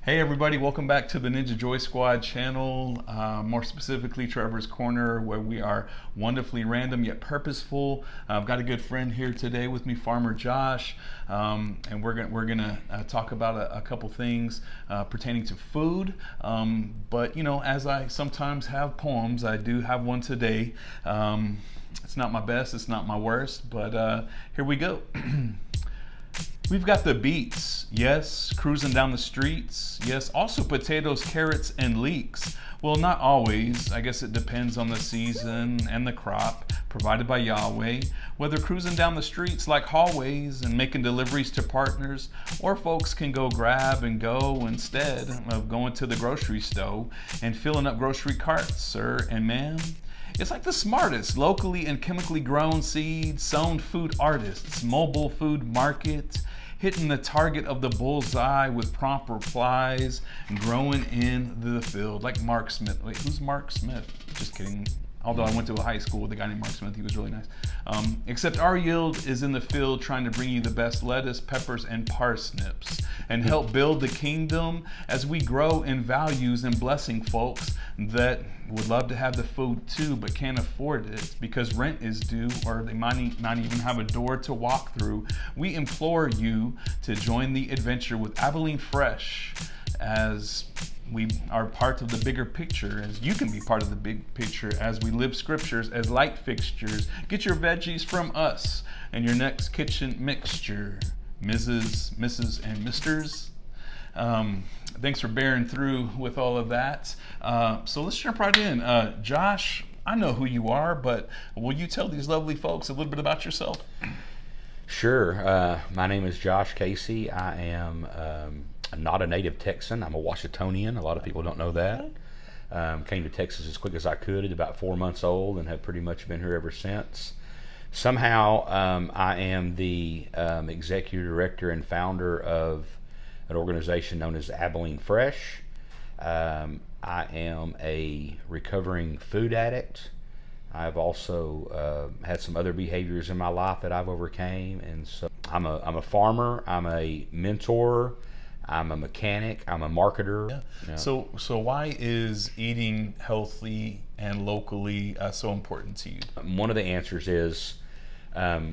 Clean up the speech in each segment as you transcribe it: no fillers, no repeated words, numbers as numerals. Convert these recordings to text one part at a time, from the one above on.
Hey everybody, welcome back to the Ninja Joy Squad channel, more specifically Trevor's Corner, where we are wonderfully random yet purposeful. I've got a good friend here today with me, Farmer Josh, and we're gonna talk about a couple things pertaining to food. But you know, as I sometimes have poems, I do have one today. It's not my best, it's not my worst, but here we go. We've got the beets, yes, cruising down the streets, yes, also potatoes, carrots, and leeks. Well, not always. I guess it depends on the season and the crop provided by Yahweh. Whether cruising down the streets like hallways and making deliveries to partners, or folks can go grab and go instead of going to the grocery store and filling up grocery carts, sir and ma'am. It's like the smartest locally and chemically grown seeds, sown food artists, mobile food market, hitting the target of the bullseye with prompt replies, growing in the field like Mark Smith. Wait, who's Mark Smith? Just kidding. Although I went to a high school with a guy named Mark Smith, he was really nice. Except our yield is in the field trying to bring you the best lettuce, peppers, and parsnips and help build the kingdom as we grow in values and blessing folks that would love to have the food too but can't afford it because rent is due or they might not even have a door to walk through. We implore you to join the adventure with Abilene Fresh as we are part of the bigger picture, as you can be part of the big picture as we live scriptures as light fixtures. Get your veggies from us and your next kitchen mixture, Mrs., and Misters. Thanks for bearing through with all of that. So let's jump right in. Josh, I know who you are, but will you tell these lovely folks a little bit about yourself? Sure. My name is Josh Casey. I am not a native Texan. I'm a Washingtonian. A lot of people don't know that. Came to Texas as quick as I could at about 4 months old and have pretty much been here ever since. Somehow, I am the executive director and founder of an organization known as Abilene Fresh. I am a recovering food addict. I've also had some other behaviors in my life that I've overcame, and so I'm a farmer. I'm a mentor. I'm a mechanic. I'm a marketer. Yeah. So why is eating healthy and locally so important to you? One of the answers is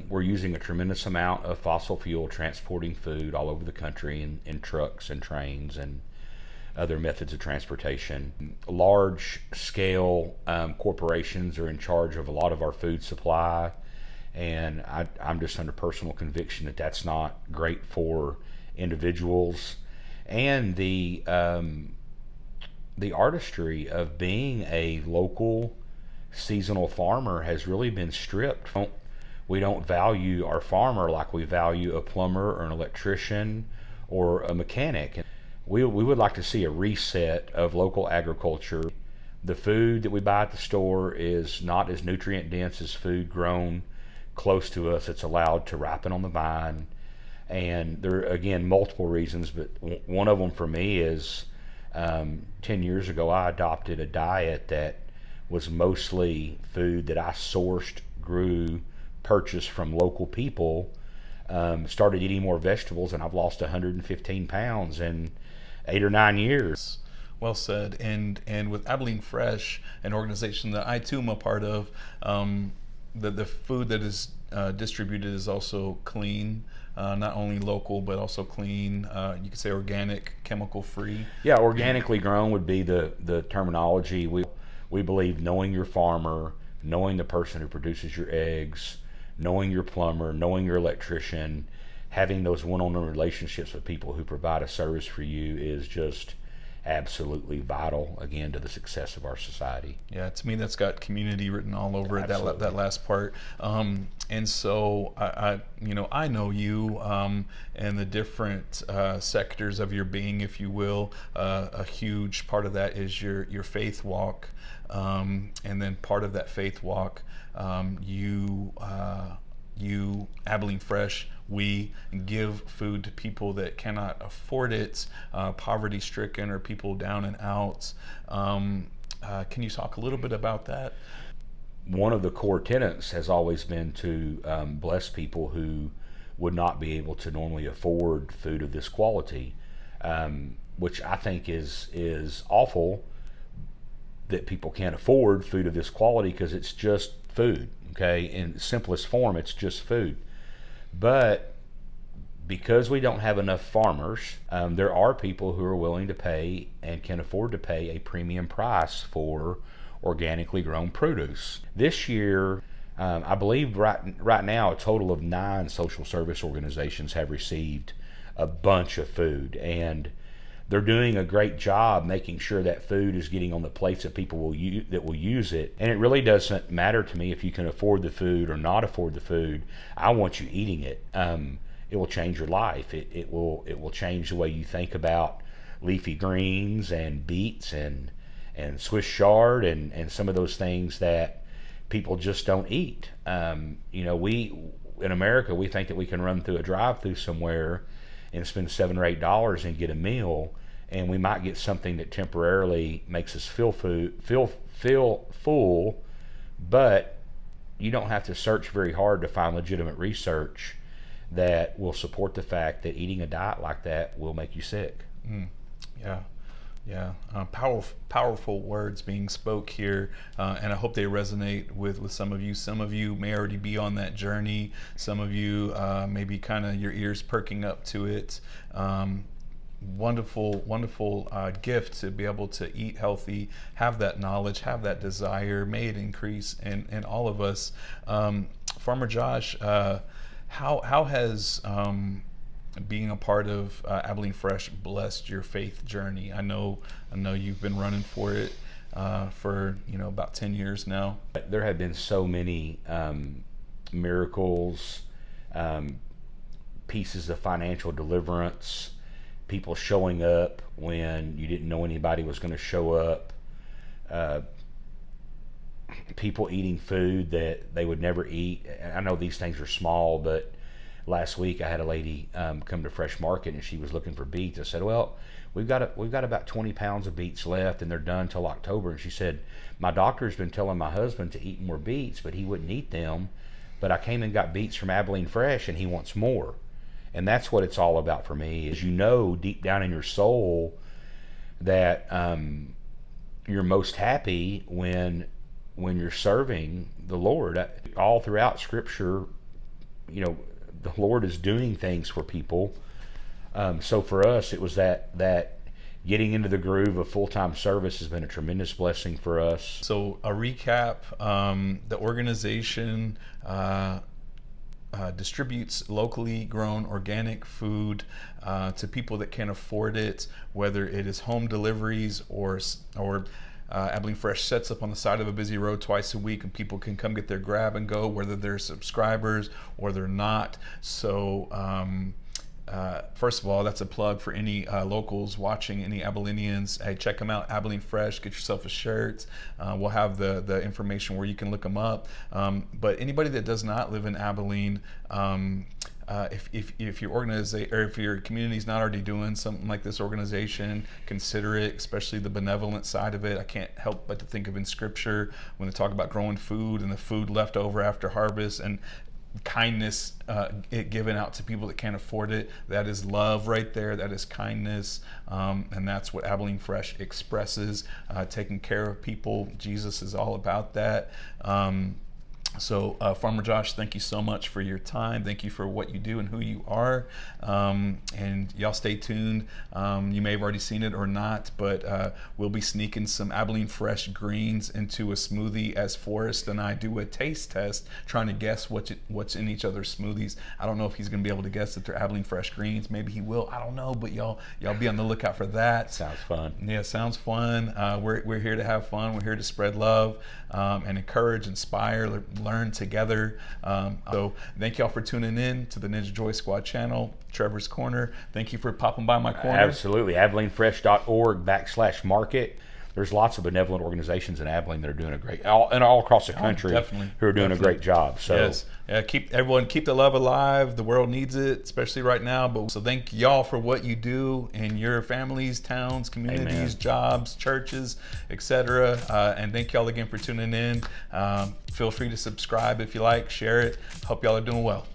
we're using a tremendous amount of fossil fuel transporting food all over the country in trucks and trains and other methods of transportation. Large scale corporations are in charge of a lot of our food supply, and I'm just under personal conviction that that's not great for individuals. And the artistry of being a local seasonal farmer has really been stripped. We don't value our farmer like we value a plumber or an electrician or a mechanic. We would like to see a reset of local agriculture. The food that we buy at the store is not as nutrient dense as food grown close to us. It's allowed to ripen on the vine. And there are, again, multiple reasons, but one of them for me is 10 years ago I adopted a diet that was mostly food that I sourced, grew, purchased from local people, started eating more vegetables, and I've lost 115 pounds in 8 or 9 years. Well said. And with Abilene Fresh, an organization that I too am a part of, the food that is distributed is also clean. Not only local, but also clean. You could say organic, chemical free. Yeah, organically grown would be the terminology. We believe knowing your farmer, knowing the person who produces your eggs, knowing your plumber, knowing your electrician, having those one-on-one relationships with people who provide a service for you is just absolutely vital, again, to the success of our society. Yeah, to me that's got community written all over it, that last part. And so I know you and the different sectors of your being, if you will. A huge part of that is your faith walk, and then part of that faith walk, you Abilene Fresh, we give food to people that cannot afford it, poverty stricken or people down and out. Can you talk a little bit about that? One of the core tenets has always been to bless people who would not be able to normally afford food of this quality. which I think is awful that people can't afford food of this quality, because it's just food, okay? In simplest form, it's just food. But because we don't have enough farmers, there are people who are willing to pay and can afford to pay a premium price for organically grown produce. This year, I believe right now a total of 9 social service organizations have received a bunch of food, and they're doing a great job making sure that food is getting on the plates of people that will use it. And it really doesn't matter to me if you can afford the food or not afford the food. I want you eating it. It will change your life. It will change the way you think about leafy greens and beets and Swiss chard and some of those things that people just don't eat. We in America, we think that we can run through a drive-through somewhere and spend $7 or $8 and get a meal, and we might get something that temporarily makes us feel full, but you don't have to search very hard to find legitimate research that will support the fact that eating a diet like that will make you sick. Yeah, powerful words being spoke here, and I hope they resonate with some of you. Some of you may already be on that journey. Some of you maybe kind of your ears perking up to it. Wonderful gift to be able to eat healthy, have that knowledge, have that desire. May it increase in all of us. Farmer Josh, how has being a part of Abilene Fresh blessed your faith journey? I know you've been running for it for about 10 years now. There have been so many miracles, pieces of financial deliverance, people showing up when you didn't know anybody was going to show up, people eating food that they would never eat. I know these things are small, but last week I had a lady come to Fresh Market, and she was looking for beets. I said, well, we've got about 20 pounds of beets left, and they're done till October. And she said, my doctor's been telling my husband to eat more beets, but he wouldn't eat them. But I came and got beets from Abilene Fresh, and he wants more. And that's what it's all about for me, is deep down in your soul that you're most happy when you're serving the Lord. All throughout Scripture, the Lord is doing things for people. So for us, it was that getting into the groove of full-time service has been a tremendous blessing for us. So a recap, the organization distributes locally grown organic food to people that can't afford it, whether it is home deliveries or Abilene Fresh sets up on the side of a busy road twice a week, and people can come get their grab and go, whether they're subscribers or they're not. So first of all, that's a plug for any locals watching, any Abilenians. Hey, check them out, Abilene Fresh. Get yourself a shirt. We'll have the information where you can look them up. But anybody that does not live in Abilene, if your organization or if your community is not already doing something like this organization, consider it, especially the benevolent side of it. I can't help but to think of in Scripture when they talk about growing food and the food left over after harvest and kindness given out to people that can't afford it. That is love right there. That is kindness, and that's what Abilene Fresh expresses, taking care of people. Jesus is all about that. So Farmer Josh, thank you so much for your time. Thank you for what you do and who you are. And y'all stay tuned. You may have already seen it or not, but we'll be sneaking some Abilene Fresh greens into a smoothie as Forrest and I do a taste test, trying to guess what's in each other's smoothies. I don't know if he's going to be able to guess that they're Abilene Fresh greens. Maybe he will. I don't know, but y'all be on the lookout for that. Sounds fun. Yeah, sounds fun. We're here to have fun. We're here to spread love and encourage, inspire, learn together. So thank y'all for tuning in to the Ninja Joy Squad channel, Trevor's Corner. Thank you for popping by my corner. Absolutely. AbileneFresh.org/market. There's lots of benevolent organizations in Abilene that are doing a great, all across the country, who are doing a great job. So yes. Yeah, keep the love alive. The world needs it, especially right now. But so thank y'all for what you do in your families, towns, communities, Amen. Jobs, churches, etc. And thank y'all again for tuning in. Feel free to subscribe if you like, share it. Hope y'all are doing well.